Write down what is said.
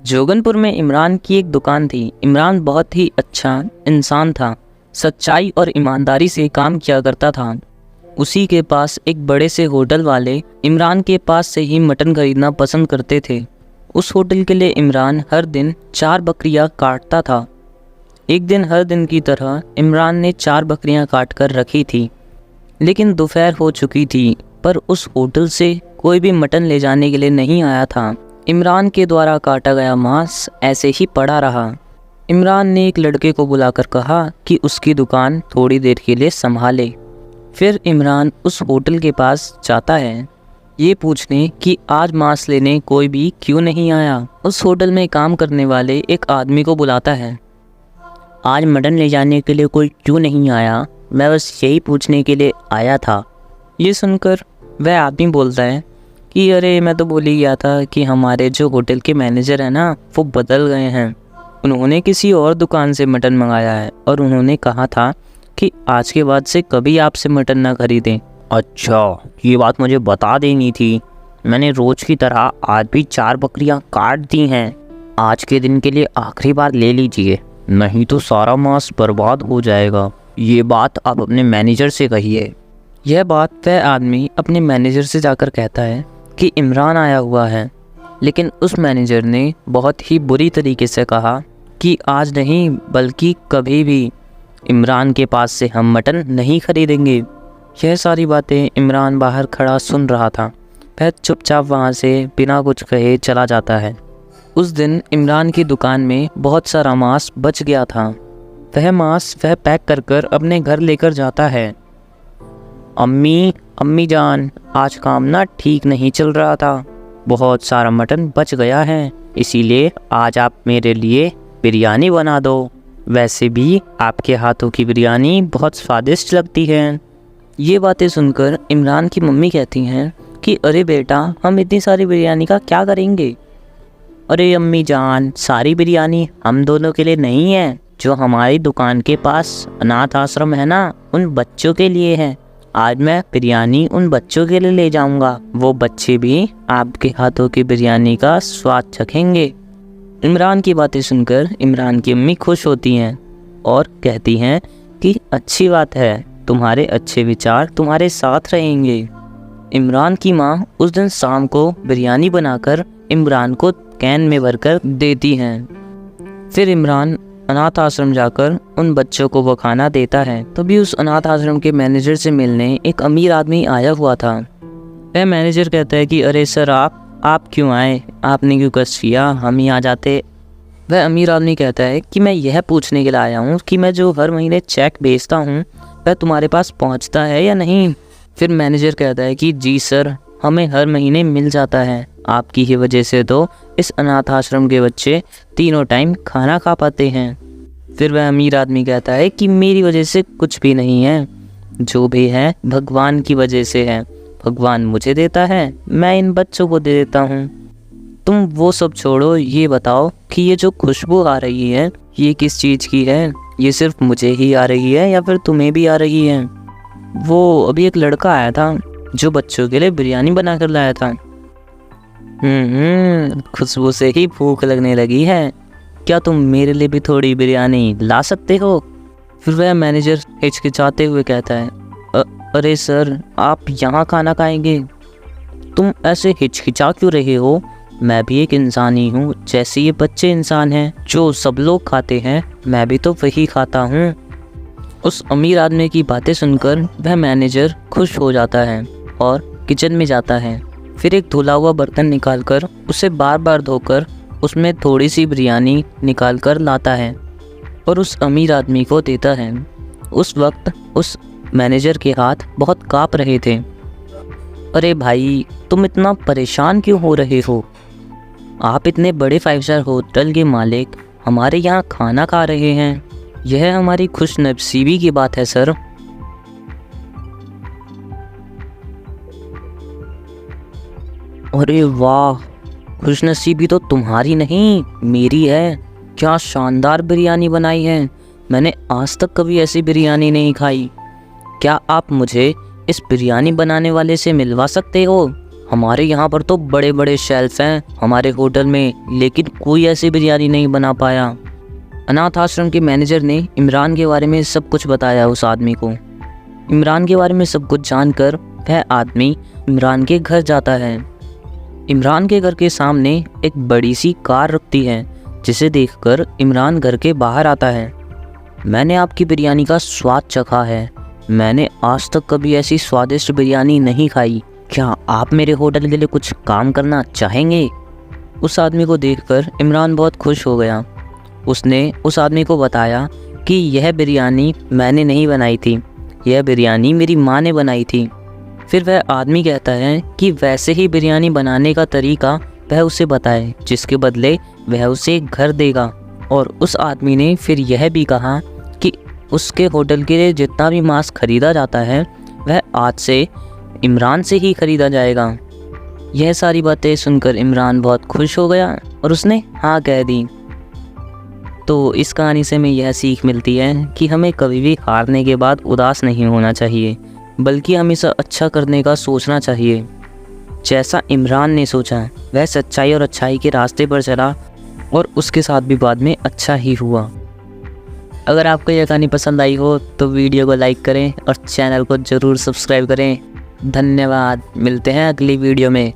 जोगनपुर में इमरान की एक दुकान थी। इमरान बहुत ही अच्छा इंसान था, सच्चाई और ईमानदारी से काम किया करता था। उसी के पास एक बड़े से होटल वाले इमरान के पास से ही मटन खरीदना पसंद करते थे। उस होटल के लिए इमरान हर दिन 4 बकरियां काटता था। एक दिन हर दिन की तरह इमरान ने 4 बकरियां काट कर रखी थी, लेकिन दोपहर हो चुकी थी पर उस होटल से कोई भी मटन ले जाने के लिए नहीं आया था। इमरान के द्वारा काटा गया मांस ऐसे ही पड़ा रहा। इमरान ने एक लड़के को बुलाकर कहा कि उसकी दुकान थोड़ी देर के लिए संभाले। फिर इमरान उस होटल के पास जाता है ये पूछने कि आज मांस लेने कोई भी क्यों नहीं आया। उस होटल में काम करने वाले एक आदमी को बुलाता है। आज मटन ले जाने के लिए कोई क्यों नहीं आया? मैं बस यही पूछने के लिए आया था। ये सुनकर वह आदमी बोलता है कि अरे मैं तो बोल ही गया था कि हमारे जो होटल के मैनेजर हैं ना वो बदल गए हैं। उन्होंने किसी और दुकान से मटन मंगाया है और उन्होंने कहा था कि आज के बाद से कभी आपसे मटन ना खरीदें। अच्छा, ये बात मुझे बता देनी थी। मैंने रोज़ की तरह आज भी 4 बकरियां काट दी हैं। आज के दिन के लिए आखिरी बार ले लीजिए, नहीं तो सारा मांस बर्बाद हो जाएगा। ये बात आप अपने मैनेजर से कहिए। यह बात वह आदमी अपने मैनेजर से जाकर कहता है कि इमरान आया हुआ है, लेकिन उस मैनेजर ने बहुत ही बुरी तरीके से कहा कि आज नहीं बल्कि कभी भी इमरान के पास से हम मटन नहीं खरीदेंगे। यह सारी बातें इमरान बाहर खड़ा सुन रहा था। वह चुपचाप वहाँ से बिना कुछ कहे चला जाता है। उस दिन इमरान की दुकान में बहुत सारा मांस बच गया था। वह मांस वह पैक कर कर अपने घर लेकर जाता है। अम्मी जान, आज काम ना ठीक नहीं चल रहा था, बहुत सारा मटन बच गया है, इसीलिए आज आप मेरे लिए बिरयानी बना दो। वैसे भी आपके हाथों की बिरयानी बहुत स्वादिष्ट लगती है। ये बातें सुनकर इमरान की मम्मी कहती हैं कि अरे बेटा, हम इतनी सारी बिरयानी का क्या करेंगे? अरे अम्मी जान, सारी बिरयानी हम दोनों के लिए नहीं है, जो हमारी दुकान के पास अनाथ आश्रम है ना, उन बच्चों के लिए है। आज मैं बिरयानी उन बच्चों के लिए ले जाऊंगा, वो बच्चे भी आपके हाथों की बिरयानी का स्वाद चखेंगे। इमरान की बातें सुनकर इमरान की अम्मी खुश होती हैं और कहती हैं कि अच्छी बात है, तुम्हारे अच्छे विचार तुम्हारे साथ रहेंगे। इमरान की माँ उस दिन शाम को बिरयानी बनाकर इमरान को कैन में भरकर देती हैं। फिर इमरान अनाथ आश्रम जाकर उन बच्चों को वो खाना देता है। तभी उस अनाथ आश्रम के मैनेजर से मिलने एक अमीर आदमी आया हुआ था। वह मैनेजर कहता है कि अरे सर, आप क्यों आए? आपने क्यों कष्ट किया, हम ही आ जाते। वह अमीर आदमी कहता है कि मैं यह पूछने के लिए आया हूँ कि मैं जो हर महीने चेक भेजता हूँ वह तुम्हारे पास पहुँचता है या नहीं। फिर मैनेजर कहता है कि जी सर, हमें हर महीने मिल जाता है। आपकी ही वजह से तो इस अनाथ आश्रम के बच्चे तीनों टाइम खाना खा पाते हैं। फिर वह अमीर आदमी कहता है कि मेरी वजह से कुछ भी नहीं है, जो भी है भगवान की वजह से है। भगवान मुझे देता है, मैं इन बच्चों को दे देता हूँ। तुम वो सब छोड़ो, ये बताओ कि ये जो खुशबू आ रही है ये किस चीज़ की है? ये सिर्फ मुझे ही आ रही है या फिर तुम्हें भी आ रही है? वो अभी एक लड़का आया था जो बच्चों के लिए बिरयानी बना कर लाया था। खुशबू से ही भूख लगने लगी है, क्या तुम मेरे लिए भी थोड़ी बिरयानी ला सकते हो? फिर वह मैनेजर हिचकिचाते हुए कहता है अरे सर, आप यहाँ खाना खाएंगे? तुम ऐसे हिचकिचा क्यों रहे हो? मैं भी एक इंसान ही हूँ, जैसे ये बच्चे इंसान हैं, जो सब लोग खाते हैं, मैं भी तो वही खाता हूँ। उस अमीर आदमी की बातें सुनकर वह मैनेजर खुश हो जाता है और किचन में जाता है। फिर एक धुला हुआ बर्तन निकालकर उसे बार बार धोकर उसमें थोड़ी सी बिरयानी निकाल कर लाता है और उस अमीर आदमी को देता है। उस वक्त उस मैनेजर के हाथ बहुत काँप रहे थे। अरे भाई, तुम इतना परेशान क्यों हो रहे हो? आप इतने बड़े 5 स्टार होटल के मालिक हमारे यहाँ खाना खा रहे हैं, यह हमारी खुशनसीबी की बात है सर। अरे वाह, खुशनसीबी तो तुम्हारी नहीं मेरी है। क्या शानदार बिरयानी बनाई है, मैंने आज तक कभी ऐसी बिरयानी नहीं खाई। क्या आप मुझे इस बिरयानी बनाने वाले से मिलवा सकते हो? हमारे यहाँ पर तो बड़े बड़े शेल्फ हैं हमारे होटल में, लेकिन कोई ऐसी बिरयानी नहीं बना पाया। अनाथ आश्रम के मैनेजर ने इमरान के बारे में सब कुछ बताया उस आदमी को। इमरान के बारे में सब कुछ जानकर वह आदमी इमरान के घर जाता है। इमरान के घर के सामने एक बड़ी सी कार रुकती है, जिसे देखकर इमरान घर के बाहर आता है। मैंने आपकी बिरयानी का स्वाद चखा है, मैंने आज तक कभी ऐसी स्वादिष्ट बिरयानी नहीं खाई। क्या आप मेरे होटल के लिए कुछ काम करना चाहेंगे? उस आदमी को देखकर इमरान बहुत खुश हो गया। उसने उस आदमी को बताया कि यह बिरयानी मैंने नहीं बनाई थी, यह बिरयानी मेरी माँ ने बनाई थी। फिर वह आदमी कहता है कि वैसे ही बिरयानी बनाने का तरीका वह उसे बताए, जिसके बदले वह उसे एक घर देगा। और उस आदमी ने फिर यह भी कहा कि उसके होटल के लिए जितना भी मांस खरीदा जाता है वह आज से इमरान से ही खरीदा जाएगा। यह सारी बातें सुनकर इमरान बहुत खुश हो गया और उसने हाँ कह दी। तो इस कहानी से हमें यह सीख मिलती है कि हमें कभी भी हारने के बाद उदास नहीं होना चाहिए, बल्कि हमेशा अच्छा करने का सोचना चाहिए। जैसा इमरान ने सोचा वह सच्चाई और अच्छाई के रास्ते पर चला और उसके साथ भी बाद में अच्छा ही हुआ। अगर आपको यह कहानी पसंद आई हो तो वीडियो को लाइक करें और चैनल को ज़रूर सब्सक्राइब करें। धन्यवाद। मिलते हैं अगली वीडियो में।